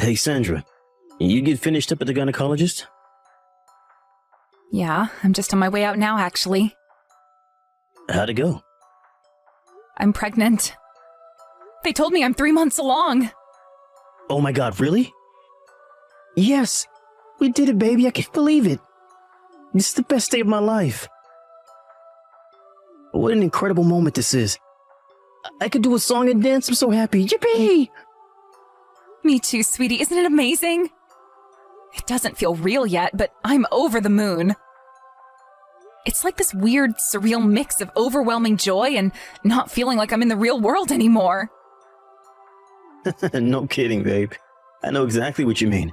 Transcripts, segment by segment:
Hey, Sandra, you get finished up at the gynecologist? Yeah, I'm just on my way out now, actually. How'd it go? I'm pregnant. They told me I'm 3 months along. Oh my God, really? Yes, we did it, baby. I can't believe it. This is the best day of my life. What an incredible moment this is. I could do a song and dance. I'm so happy. Yippee! Me too, sweetie. Isn't it amazing? It doesn't feel real yet, but I'm over the moon. It's like this weird, surreal mix of overwhelming joy and not feeling like I'm in the real world anymore. No kidding, babe. I know exactly what you mean.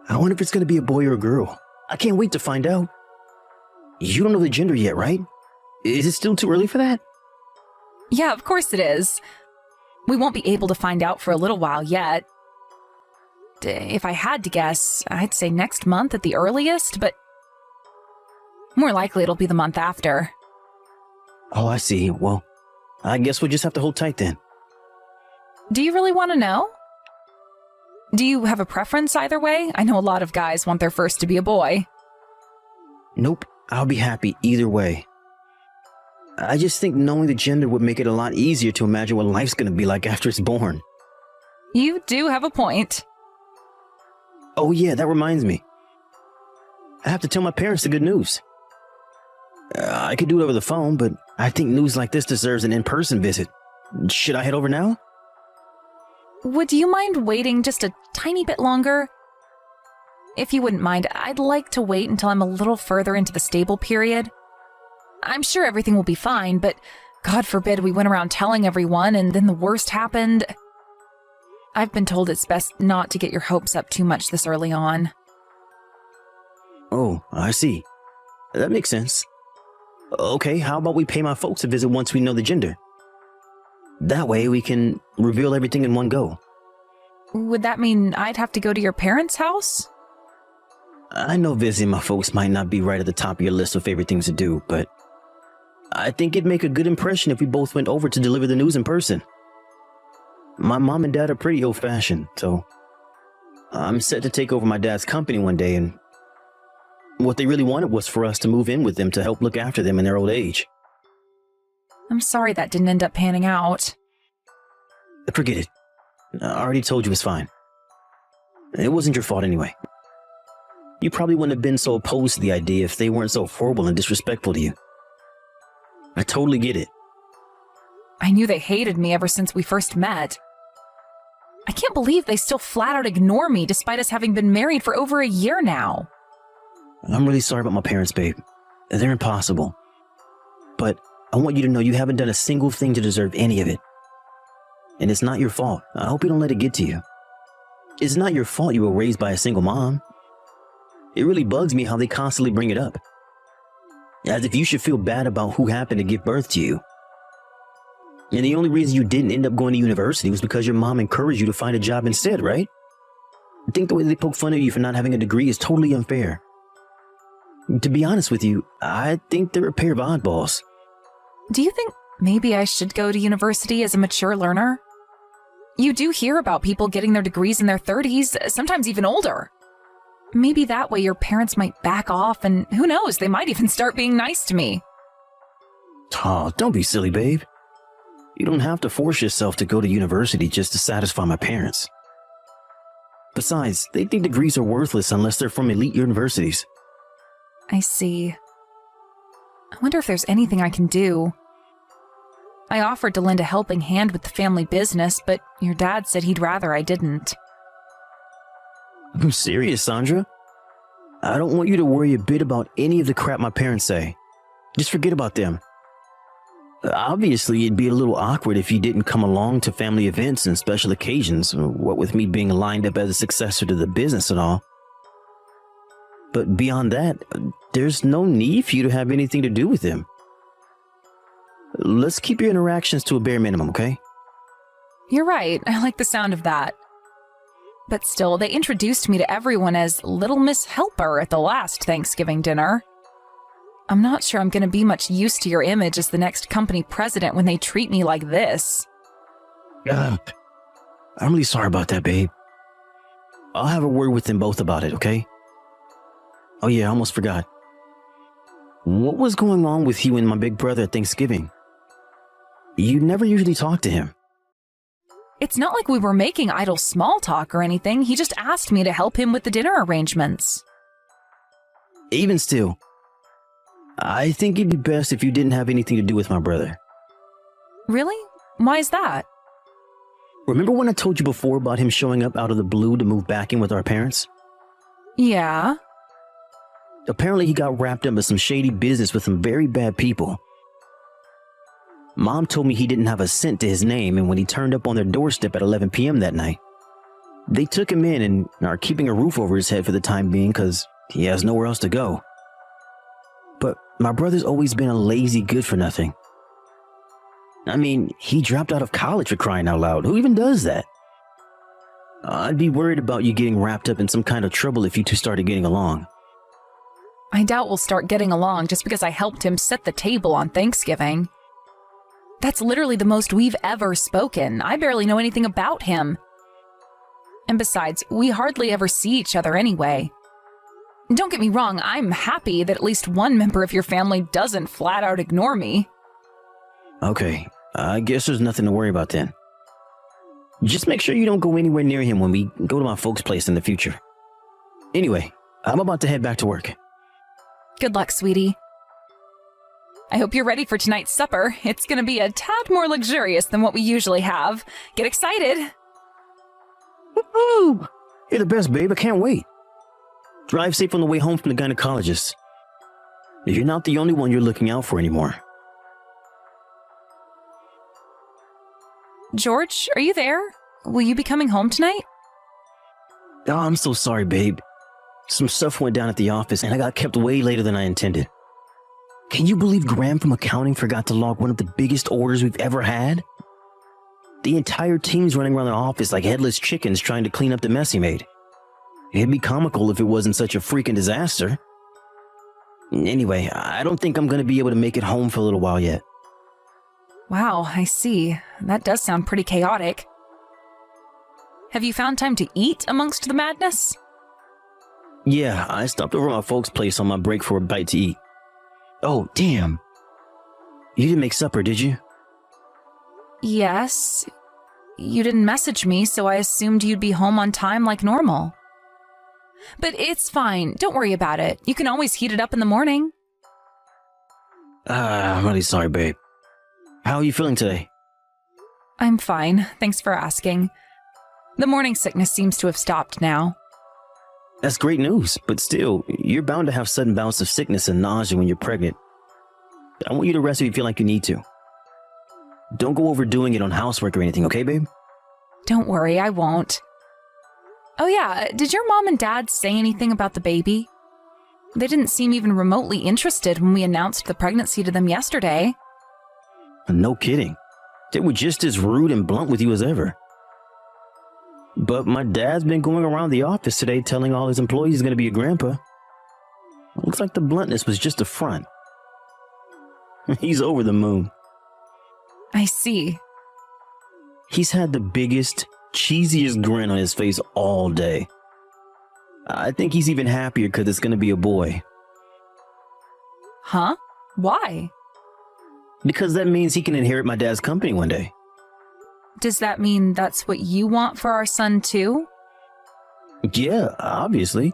I wonder if it's going to be a boy or a girl. I can't wait to find out. You don't know the gender yet, right? Is it still too early for that? Yeah, of course it is. We won't be able to find out for a little while yet. If I had to guess, I'd say next month at the earliest, but more likely it'll be the month after. Oh, I see. Well, I guess we'll just have to hold tight then. Do you really want to know? Do you have a preference either way? I know a lot of guys want their first to be a boy. Nope, I'll be happy either way. I just think knowing the gender would make it a lot easier to imagine what life's going to be like after it's born. You do have a point. Oh yeah, that reminds me. I have to tell my parents the good news. I could do it over the phone, but I think news like this deserves an in-person visit. Should I head over now? Would you mind waiting just a tiny bit longer? If you wouldn't mind, I'd like to wait until I'm a little further into the stable period. I'm sure everything will be fine, but God forbid we went around telling everyone and then the worst happened. I've been told it's best not to get your hopes up too much this early on. Oh, I see. That makes sense. Okay, how about we pay my folks a visit once we know the gender? That way we can reveal everything in one go. Would that mean I'd have to go to your parents' house? I know visiting my folks might not be right at the top of your list of favorite things to do, but I think it'd make a good impression if we both went over to deliver the news in person. My mom and dad are pretty old-fashioned, so I'm set to take over my dad's company one day, and what they really wanted was for us to move in with them to help look after them in their old age. I'm sorry that didn't end up panning out. Forget it. I already told you it's fine. It wasn't your fault anyway. You probably wouldn't have been so opposed to the idea if they weren't so horrible and disrespectful to you. I totally get it. I knew they hated me ever since we first met. I can't believe they still flat out ignore me despite us having been married for over a year now. I'm really sorry about my parents, babe. They're impossible. But I want you to know you haven't done a single thing to deserve any of it. And it's not your fault. I hope you don't let it get to you. It's not your fault you were raised by a single mom. It really bugs me how they constantly bring it up. As if you should feel bad about who happened to give birth to you. And the only reason you didn't end up going to university was because your mom encouraged you to find a job instead, right? I think the way they poke fun at you for not having a degree is totally unfair. To be honest with you, I think they're a pair of oddballs. Do you think maybe I should go to university as a mature learner? You do hear about people getting their degrees in their 30s, sometimes even older. Maybe that way your parents might back off, and who knows, they might even start being nice to me. Oh, don't be silly, babe. You don't have to force yourself to go to university just to satisfy my parents. Besides, they think degrees are worthless unless they're from elite universities. I see. I wonder if there's anything I can do. I offered to lend a helping hand with the family business, but your dad said he'd rather I didn't. I'm serious, Sandra. I don't want you to worry a bit about any of the crap my parents say. Just forget about them. Obviously, it'd be a little awkward if you didn't come along to family events and special occasions, what with me being lined up as a successor to the business and all. But beyond that, there's no need for you to have anything to do with them. Let's keep your interactions to a bare minimum, okay? You're right. I like the sound of that. But still, they introduced me to everyone as Little Miss Helper at the last Thanksgiving dinner. I'm not sure I'm going to be much use to your image as the next company president when they treat me like this. I'm really sorry about that, babe. I'll have a word with them both about it, okay? Oh yeah, I almost forgot. What was going on with you and my big brother at Thanksgiving? You never usually talk to him. It's not like we were making idle small talk or anything. He just asked me to help him with the dinner arrangements. Even still, I think it'd be best if you didn't have anything to do with my brother. Really? Why is that? Remember when I told you before about him showing up out of the blue to move back in with our parents? Yeah. Apparently he got wrapped up in some shady business with some very bad people. Mom told me he didn't have a cent to his name, and when he turned up on their doorstep at 11 p.m. that night, they took him in and are keeping a roof over his head for the time being because he has nowhere else to go. But my brother's always been a lazy good-for-nothing. I mean, he dropped out of college for crying out loud. Who even does that? I'd be worried about you getting wrapped up in some kind of trouble if you two started getting along. I doubt we'll start getting along just because I helped him set the table on Thanksgiving. That's literally the most we've ever spoken. I barely know anything about him. And besides, we hardly ever see each other anyway. Don't get me wrong, I'm happy that at least one member of your family doesn't flat out ignore me. Okay, I guess there's nothing to worry about then. Just make sure you don't go anywhere near him when we go to my folks' place in the future. Anyway, I'm about to head back to work. Good luck, sweetie. I hope you're ready for tonight's supper. It's gonna be a tad more luxurious than what we usually have. Get excited! Woohoo! You're the best, babe. I can't wait. Drive safe on the way home from the gynecologist. You're not the only one you're looking out for anymore. George, are you there? Will you be coming home tonight? Oh, I'm so sorry, babe. Some stuff went down at the office and I got kept way later than I intended. Can you believe Graham from accounting forgot to log one of the biggest orders we've ever had? The entire team's running around the office like headless chickens trying to clean up the mess he made. It'd be comical if it wasn't such a freaking disaster. Anyway, I don't think I'm going to be able to make it home for a little while yet. Wow, I see. That does sound pretty chaotic. Have you found time to eat amongst the madness? Yeah, I stopped over at my folks' place on my break for a bite to eat. Oh, damn. You didn't make supper, did you? Yes. You didn't message me, so I assumed you'd be home on time like normal. But it's fine. Don't worry about it. You can always heat it up in the morning. I'm really sorry, babe. How are you feeling today? I'm fine. Thanks for asking. The morning sickness seems to have stopped now. That's great news, but still, you're bound to have sudden bouts of sickness and nausea when you're pregnant. I want you to rest if you feel like you need to. Don't go overdoing it on housework or anything, okay, babe? Don't worry, I won't. Oh yeah, did your mom and dad say anything about the baby? They didn't seem even remotely interested when we announced the pregnancy to them yesterday. No kidding. They were just as rude and blunt with you as ever. But my dad's been going around the office today telling all his employees he's going to be a grandpa. Looks like the bluntness was just a front. He's over the moon. I see. He's had the biggest, cheesiest grin on his face all day. I think he's even happier because it's going to be a boy. Huh? Why? Because that means he can inherit my dad's company one day. Does that mean that's what you want for our son too? Yeah, obviously.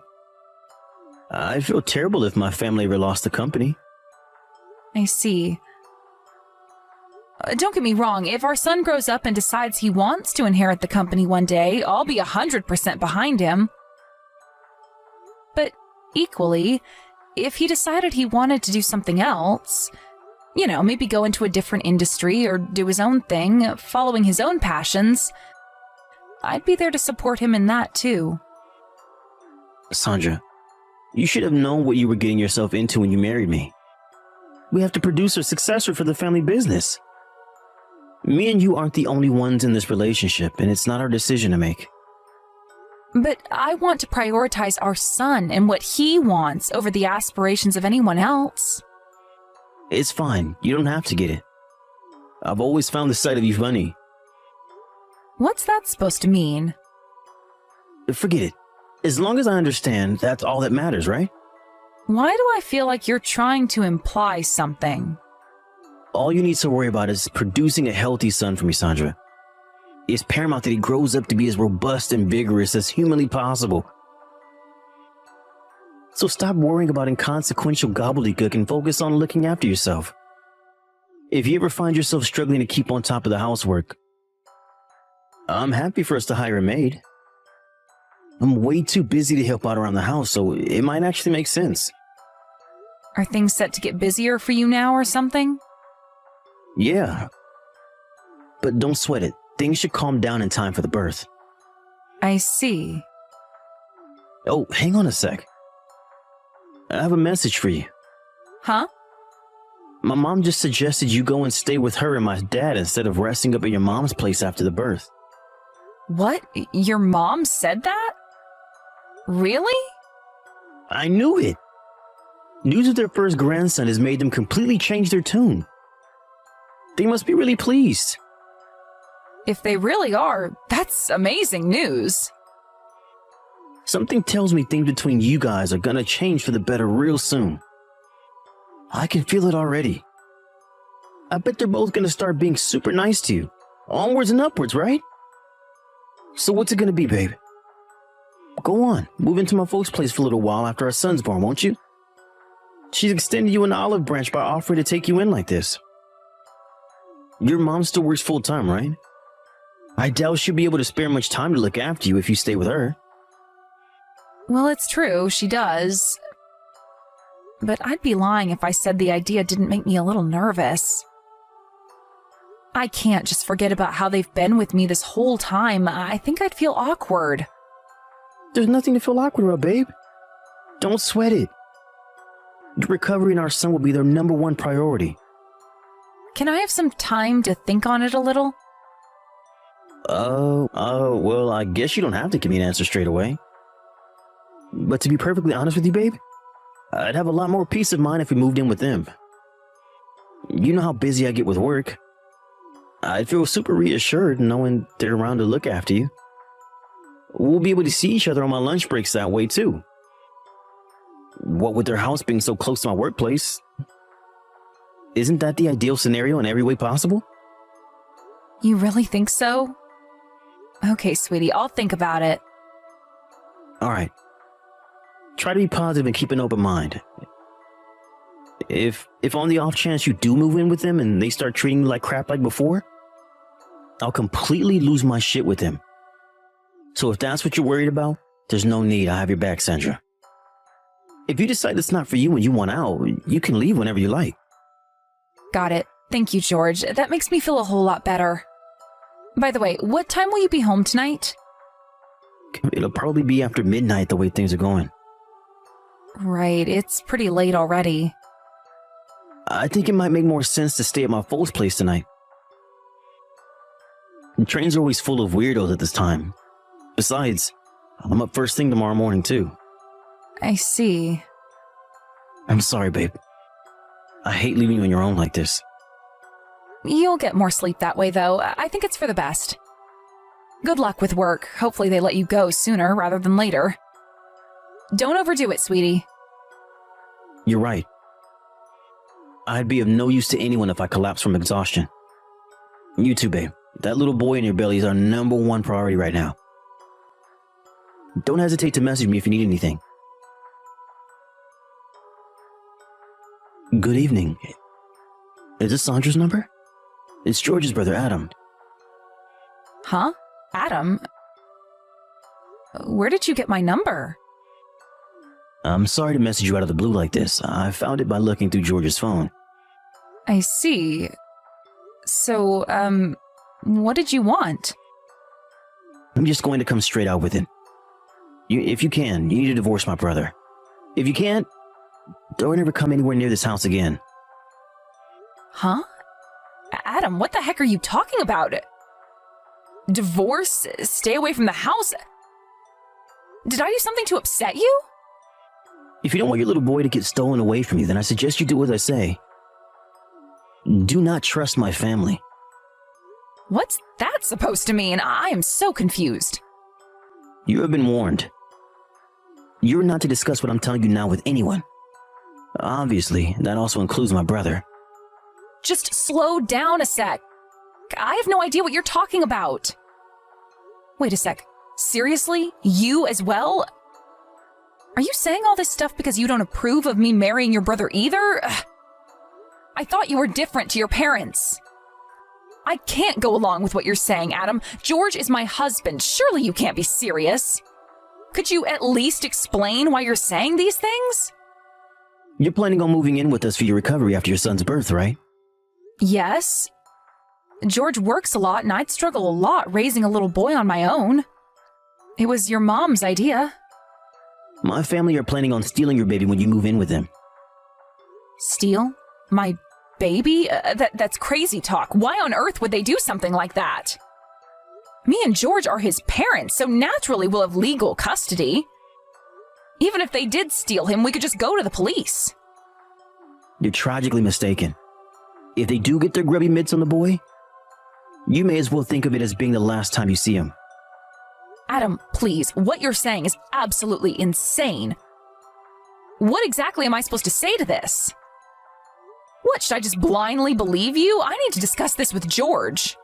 I feel terrible if my family ever lost the company. I see. Don't get me wrong, if our son grows up and decides he wants to inherit the company one day, I'll be 100% behind him. But equally, if he decided he wanted to do something else, you know, maybe go into a different industry or do his own thing, following his own passions, I'd be there to support him in that too. Sandra, you should have known what you were getting yourself into when you married me. We have to produce a successor for the family business. Me and you aren't the only ones in this relationship, and it's not our decision to make. But I want to prioritize our son and what he wants over the aspirations of anyone else. It's fine. You don't have to get it. I've always found the sight of you funny. What's that supposed to mean? Forget it. As long as I understand, that's all that matters, right? Why do I feel like you're trying to imply something? All you need to worry about is producing a healthy son for me, Sandra. It's paramount that he grows up to be as robust and vigorous as humanly possible. So stop worrying about inconsequential gobbledygook and focus on looking after yourself. If you ever find yourself struggling to keep on top of the housework, I'm happy for us to hire a maid. I'm way too busy to help out around the house, so it might actually make sense. Are things set to get busier for you now or something? Yeah. But don't sweat it. Things should calm down in time for the birth. I see. Oh, hang on a sec. I have a message for you. Huh? My mom just suggested you go and stay with her and my dad instead of resting up at your mom's place after the birth. What? Your mom said that? Really? I knew it. News of their first grandson has made them completely change their tune. They must be really pleased. If they really are, that's amazing news. Something tells me things between you guys are gonna change for the better real soon. I can feel it already. I bet they're both gonna start being super nice to you. Onwards and upwards, right? So what's it gonna be, babe? Go on, move into my folks' place for a little while after our son's born, won't you? She's extended you an olive branch by offering to take you in like this. Your mom still works full-time, right? I doubt she'll be able to spare much time to look after you if you stay with her. Well, it's true, she does. But I'd be lying if I said the idea didn't make me a little nervous. I can't just forget about how they've been with me this whole time. I think I'd feel awkward. There's nothing to feel awkward about, babe. Don't sweat it. Your recovery and our son will be their #1 priority. Can I have some time to think on it a little? Well, I guess you don't have to give me an answer straight away. But to be perfectly honest with you, babe, I'd have a lot more peace of mind if we moved in with them. You know how busy I get with work. I'd feel super reassured knowing they're around to look after you. We'll be able to see each other on my lunch breaks that way, too. What with their house being so close to my workplace, isn't that the ideal scenario in every way possible? You really think so? Okay, sweetie, I'll think about it. All right. Try to be positive and keep an open mind. If on the off chance you do move in with them and they start treating you like crap like before, I'll completely lose my shit with them. So if that's what you're worried about, there's no need. I have your back, Sandra. If you decide it's not for you and you want out, you can leave whenever you like. Got it. Thank you, George. That makes me feel a whole lot better. By the way, what time will you be home tonight? It'll probably be after midnight the way things are going. Right, it's pretty late already. I think it might make more sense to stay at my folks' place tonight. The trains are always full of weirdos at this time. Besides, I'm up first thing tomorrow morning too. I see. I'm sorry, babe. I hate leaving you on your own like this. You'll get more sleep that way, though. I think it's for the best. Good luck with work. Hopefully they let you go sooner rather than later. Don't overdo it, sweetie. You're right. I'd be of no use to anyone if I collapsed from exhaustion. You too, babe. That little boy in your belly is our #1 priority right now. Don't hesitate to message me if you need anything. Good evening. Is this Sandra's number? It's George's brother, Adam. Huh? Adam? Where did you get my number? I'm sorry to message you out of the blue like this. I found it by looking through George's phone. I see. So, what did you want? I'm just going to come straight out with it. If you can, you need to divorce my brother. If you can't, don't ever come anywhere near this house again. Huh? Adam, what the heck are you talking about? Divorce? Stay away from the house? Did I do something to upset you? If you don't want your little boy to get stolen away from you, then I suggest you do as I say. Do not trust my family. What's that supposed to mean? I am so confused. You have been warned. You're not to discuss what I'm telling you now with anyone. Obviously, that also includes my brother. Just slow down a sec. I have no idea what you're talking about. Wait a sec. Seriously? You as well? Are you saying all this stuff because you don't approve of me marrying your brother either? Ugh. I thought you were different to your parents. I can't go along with what you're saying, Adam. George is my husband. Surely you can't be serious. Could you at least explain why you're saying these things? You're planning on moving in with us for your recovery after your son's birth, right? Yes. George works a lot, and I'd struggle a lot raising a little boy on my own. It was your mom's idea. My family are planning on stealing your baby when you move in with them. Steal? My baby? That's crazy talk. Why on earth would they do something like that? Me and George are his parents, so naturally we'll have legal custody. Even if they did steal him, we could just go to the police. You're tragically mistaken. If they do get their grubby mitts on the boy, you may as well think of it as being the last time you see him. Adam, please, what you're saying is absolutely insane. What exactly am I supposed to say to this? What, should I just blindly believe you? I need to discuss this with George.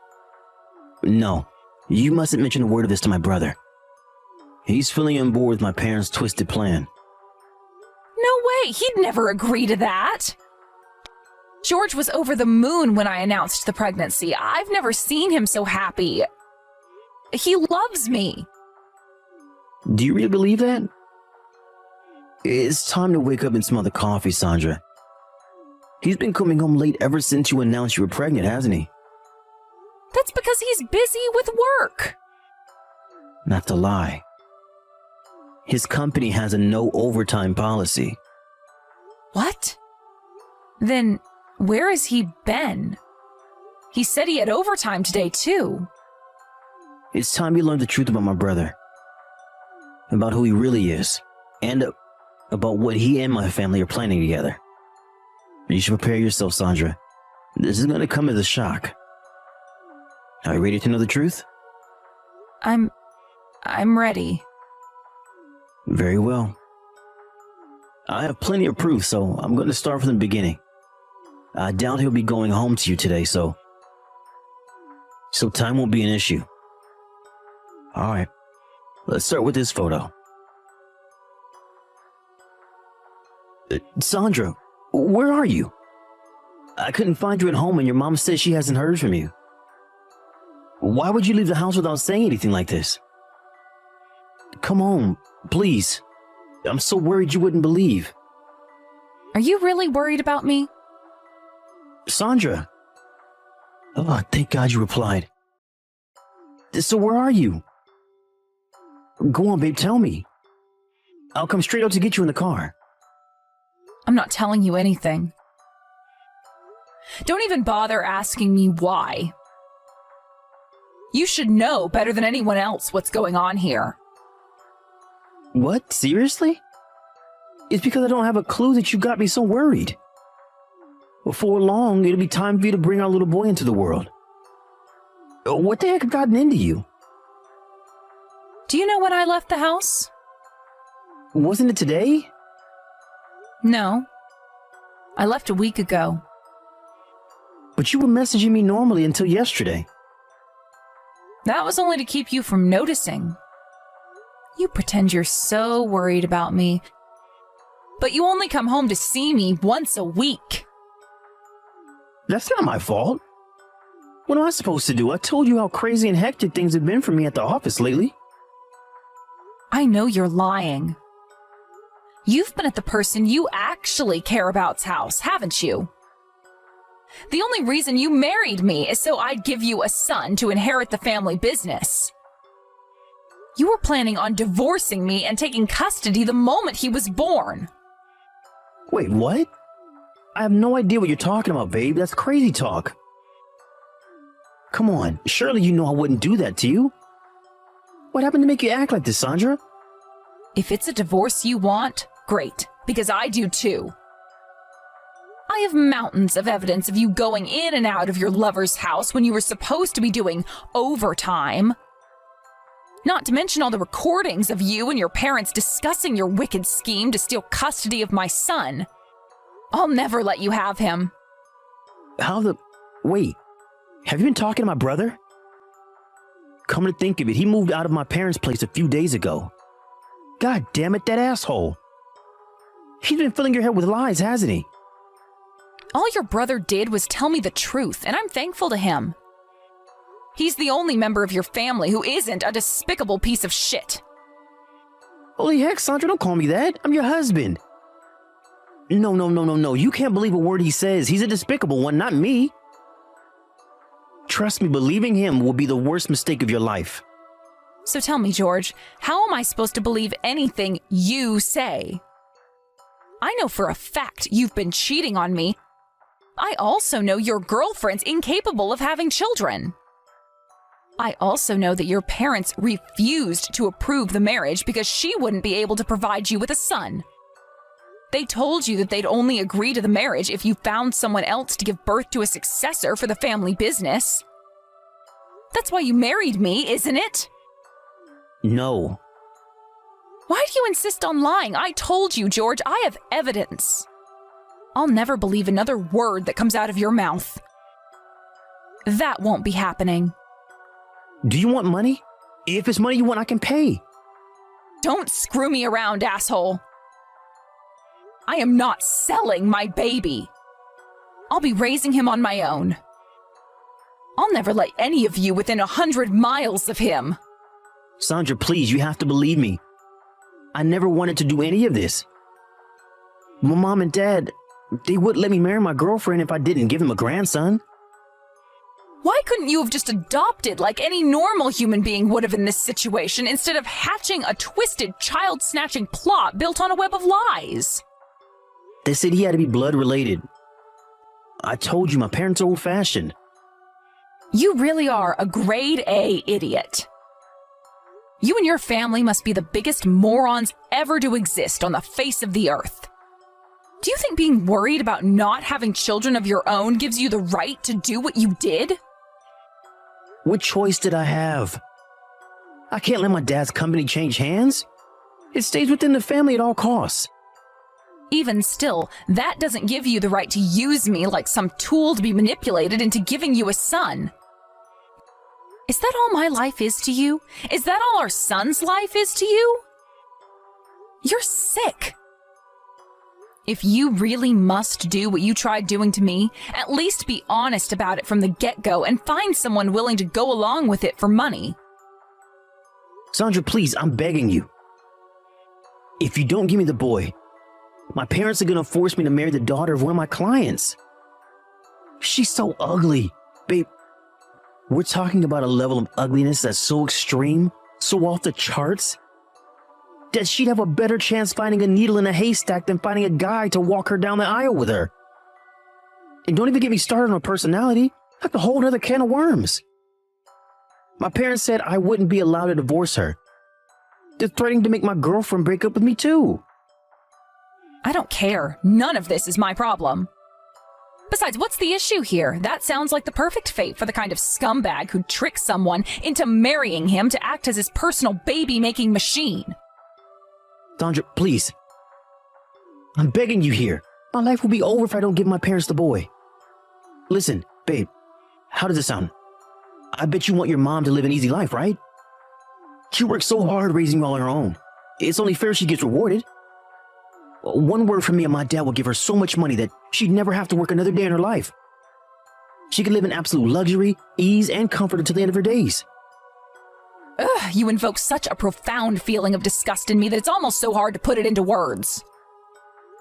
No, you mustn't mention a word of this to my brother. He's fully on board with my parents' twisted plan. No way, he'd never agree to that. George was over the moon when I announced the pregnancy. I've never seen him so happy. He loves me. Do you really believe that? It's time to wake up and smell the coffee, Sandra. He's been coming home late ever since you announced you were pregnant, hasn't he? That's because he's busy with work. Not to lie. His company has a no overtime policy. What? Then where has he been? He said he had overtime today, too. It's time you learn the truth about my brother. About who he really is. And about what he and my family are planning together. You should prepare yourself, Sandra. This is going to come as a shock. Are you ready to know the truth? I'm ready. Very well. I have plenty of proof, so I'm going to start from the beginning. I doubt he'll be going home to you today, so time won't be an issue. All right, let's start with this photo. Sandra, where are you? I couldn't find you at home and your mom says she hasn't heard from you. Why would you leave the house without saying anything like this? Come home, please. I'm so worried you wouldn't believe. Are you really worried about me? Sandra. Oh, thank God you replied. So where are you? Go on, babe, tell me. I'll come straight out to get you in the car. I'm not telling you anything. Don't even bother asking me why. You should know better than anyone else what's going on here. What? Seriously? It's because I don't have a clue that you got me so worried. Before long, it'll be time for you to bring our little boy into the world. What the heck have gotten into you? Do you know when I left the house? Wasn't it today? No. I left a week ago. But you were messaging me normally until yesterday. That was only to keep you from noticing. You pretend you're so worried about me, but you only come home to see me once a week. That's not my fault. What am I supposed to do? I told you how crazy and hectic things have been for me at the office lately. I know you're lying. You've been at the person you actually care about's house, haven't you? The only reason you married me is so I'd give you a son to inherit the family business. You were planning on divorcing me and taking custody the moment he was born. Wait, what? I have no idea what you're talking about, babe. That's crazy talk. Come on, surely you know I wouldn't do that to you. What happened to make you act like this, Sandra? If it's a divorce you want, great, because I do too. I have mountains of evidence of you going in and out of your lover's house when you were supposed to be doing overtime. Not to mention all the recordings of you and your parents discussing your wicked scheme to steal custody of my son. I'll never let you have him. Wait, have you been talking to my brother? Come to think of it, he moved out of my parents' place a few days ago. God damn it, that asshole. He's been filling your head with lies, hasn't he? All your brother did was tell me the truth, and I'm thankful to him. He's the only member of your family who isn't a despicable piece of shit. Holy heck, Sandra, don't call me that. I'm your husband. No. You can't believe a word he says. He's a despicable one, not me. Trust me, believing him will be the worst mistake of your life. So tell me, George, how am I supposed to believe anything you say? I know for a fact you've been cheating on me. I also know your girlfriend's incapable of having children. I also know that your parents refused to approve the marriage because she wouldn't be able to provide you with a son. They told you that they'd only agree to the marriage if you found someone else to give birth to a successor for the family business. That's why you married me, isn't it? No. Why do you insist on lying? I told you, George, I have evidence. I'll never believe another word that comes out of your mouth. That won't be happening. Do you want money? If it's money you want, I can pay. Don't screw me around, asshole. I am not selling my baby. I'll be raising him on my own. I'll never let any of you within 100 miles of him. Sandra, please, you have to believe me. I never wanted to do any of this. My mom and dad, they wouldn't let me marry my girlfriend if I didn't give them a grandson. Why couldn't you have just adopted like any normal human being would have in this situation instead of hatching a twisted child-snatching plot built on a web of lies? They said he had to be blood related. I told you, my parents are old-fashioned. You really are a grade A idiot. You and your family must be the biggest morons ever to exist on the face of the earth. Do you think being worried about not having children of your own gives you the right to do what you did? What choice did I have? I can't let my dad's company change hands. It stays within the family at all costs. Even still, that doesn't give you the right to use me like some tool to be manipulated into giving you a son. Is that all my life is to you? Is that all our son's life is to you? You're sick. If you really must do what you tried doing to me, at least be honest about it from the get-go and find someone willing to go along with it for money. Sandra, please, I'm begging you. If you don't give me the boy, my parents are gonna force me to marry the daughter of one of my clients. She's so ugly. Babe, we're talking about a level of ugliness that's so extreme, so off the charts, that she'd have a better chance finding a needle in a haystack than finding a guy to walk her down the aisle with her. And don't even get me started on her personality. That's a whole other can of worms. My parents said I wouldn't be allowed to divorce her. They're threatening to make my girlfriend break up with me too. I don't care. None of this is my problem. Besides, what's the issue here? That sounds like the perfect fate for the kind of scumbag who'd trick someone into marrying him to act as his personal baby-making machine. Sandra, please. I'm begging you here. My life will be over if I don't give my parents the boy. Listen, babe, how does it sound? I bet you want your mom to live an easy life, right? She worked so hard raising you all on her own. It's only fair she gets rewarded. One word from me and my dad will give her so much money that she'd never have to work another day in her life. She could live in absolute luxury, ease, and comfort until the end of her days. Ugh, you invoke such a profound feeling of disgust in me that it's almost so hard to put it into words.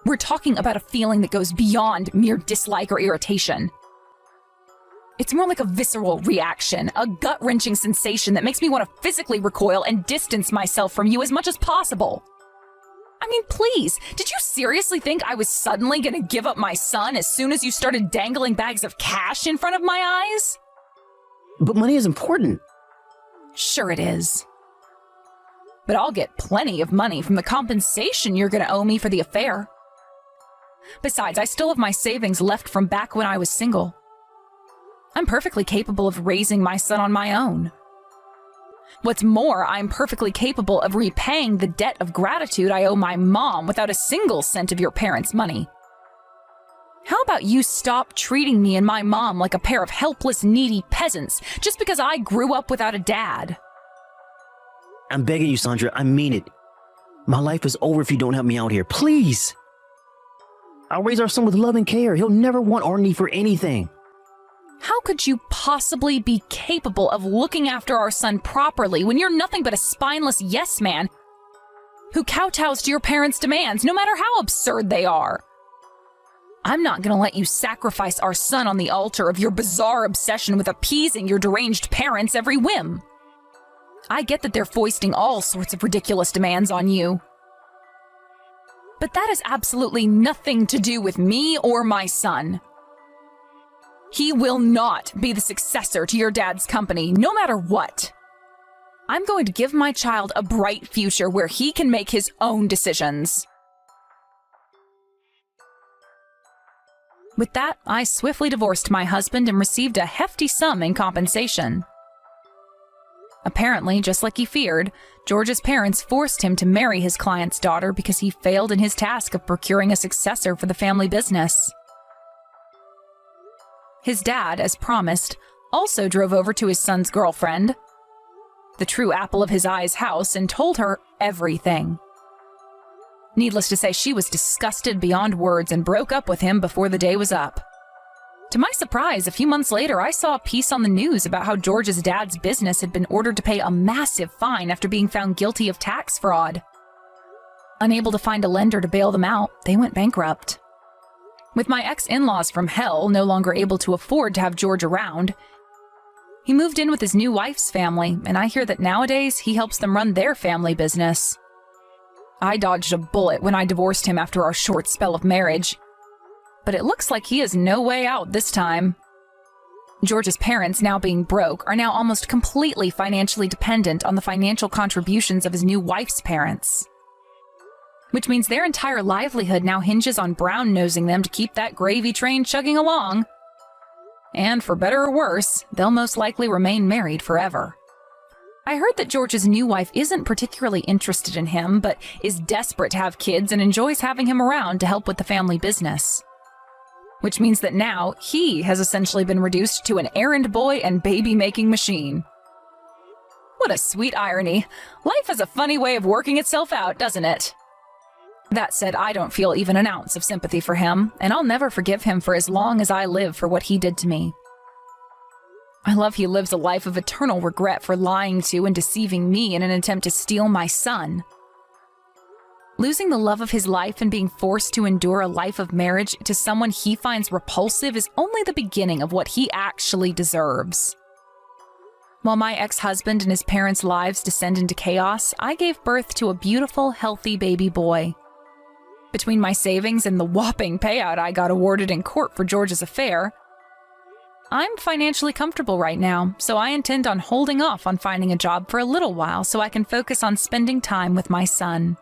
We're talking about a feeling that goes beyond mere dislike or irritation. It's more like a visceral reaction, a gut-wrenching sensation that makes me want to physically recoil and distance myself from you as much as possible. I mean, please, did you seriously think I was suddenly going to give up my son as soon as you started dangling bags of cash in front of my eyes? But money is important. Sure it is. But I'll get plenty of money from the compensation you're going to owe me for the affair. Besides, I still have my savings left from back when I was single. I'm perfectly capable of raising my son on my own. What's more, I'm perfectly capable of repaying the debt of gratitude I owe my mom without a single cent of your parents' money. How about you stop treating me and my mom like a pair of helpless, needy peasants just because I grew up without a dad? I'm begging you, Sandra. I mean it. My life is over if you don't help me out here. Please. I'll raise our son with love and care. He'll never want or need for anything. How could you possibly be capable of looking after our son properly when you're nothing but a spineless yes man who kowtows to your parents' demands, no matter how absurd they are? I'm not going to let you sacrifice our son on the altar of your bizarre obsession with appeasing your deranged parents' every whim. I get that they're foisting all sorts of ridiculous demands on you. But that has absolutely nothing to do with me or my son. He will not be the successor to your dad's company, no matter what. I'm going to give my child a bright future where he can make his own decisions. With that, I swiftly divorced my husband and received a hefty sum in compensation. Apparently, just like he feared, George's parents forced him to marry his client's daughter because he failed in his task of procuring a successor for the family business. His dad, as promised, also drove over to his son's girlfriend, the true apple of his eye's house, and told her everything. Needless to say, she was disgusted beyond words and broke up with him before the day was up. To my surprise, a few months later, I saw a piece on the news about how George's dad's business had been ordered to pay a massive fine after being found guilty of tax fraud. Unable to find a lender to bail them out, they went bankrupt. With my ex-in-laws from hell no longer able to afford to have George around, he moved in with his new wife's family, and I hear that nowadays he helps them run their family business. I dodged a bullet when I divorced him after our short spell of marriage, but it looks like he has no way out this time. George's parents, now being broke, are now almost completely financially dependent on the financial contributions of his new wife's parents, which means their entire livelihood now hinges on brown-nosing them to keep that gravy train chugging along. And for better or worse, they'll most likely remain married forever. I heard that George's new wife isn't particularly interested in him, but is desperate to have kids and enjoys having him around to help with the family business. Which means that now he has essentially been reduced to an errand boy and baby-making machine. What a sweet irony. Life has a funny way of working itself out, doesn't it? That said, I don't feel even an ounce of sympathy for him, and I'll never forgive him for as long as I live for what he did to me. I love he lives a life of eternal regret for lying to and deceiving me in an attempt to steal my son. Losing the love of his life and being forced to endure a life of marriage to someone he finds repulsive is only the beginning of what he actually deserves. While my ex-husband and his parents' lives descend into chaos, I gave birth to a beautiful, healthy baby boy. Between my savings and the whopping payout I got awarded in court for George's affair, I'm financially comfortable right now, so I intend on holding off on finding a job for a little while so I can focus on spending time with my son.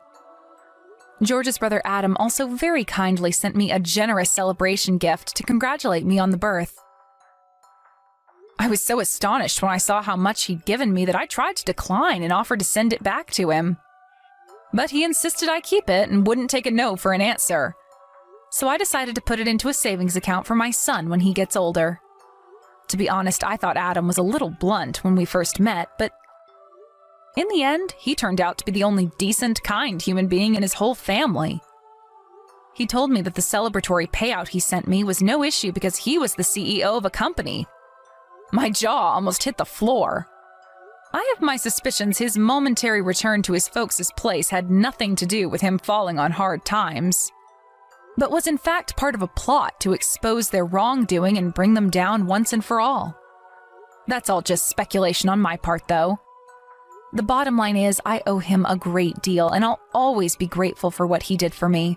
George's brother Adam also very kindly sent me a generous celebration gift to congratulate me on the birth. I was so astonished when I saw how much he'd given me that I tried to decline and offered to send it back to him. But he insisted I keep it and wouldn't take a no for an answer. So I decided to put it into a savings account for my son when he gets older. To be honest, I thought Adam was a little blunt when we first met, but in the end, he turned out to be the only decent, kind human being in his whole family. He told me that the celebratory payout he sent me was no issue because he was the CEO of a company. My jaw almost hit the floor. I have my suspicions his momentary return to his folks' place had nothing to do with him falling on hard times, but was in fact part of a plot to expose their wrongdoing and bring them down once and for all. That's all just speculation on my part, though. The bottom line is I owe him a great deal, and I'll always be grateful for what he did for me.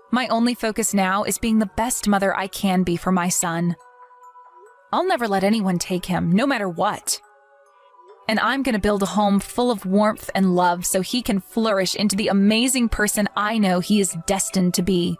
My only focus now is being the best mother I can be for my son. I'll never let anyone take him, no matter what. And I'm going to build a home full of warmth and love so he can flourish into the amazing person I know he is destined to be.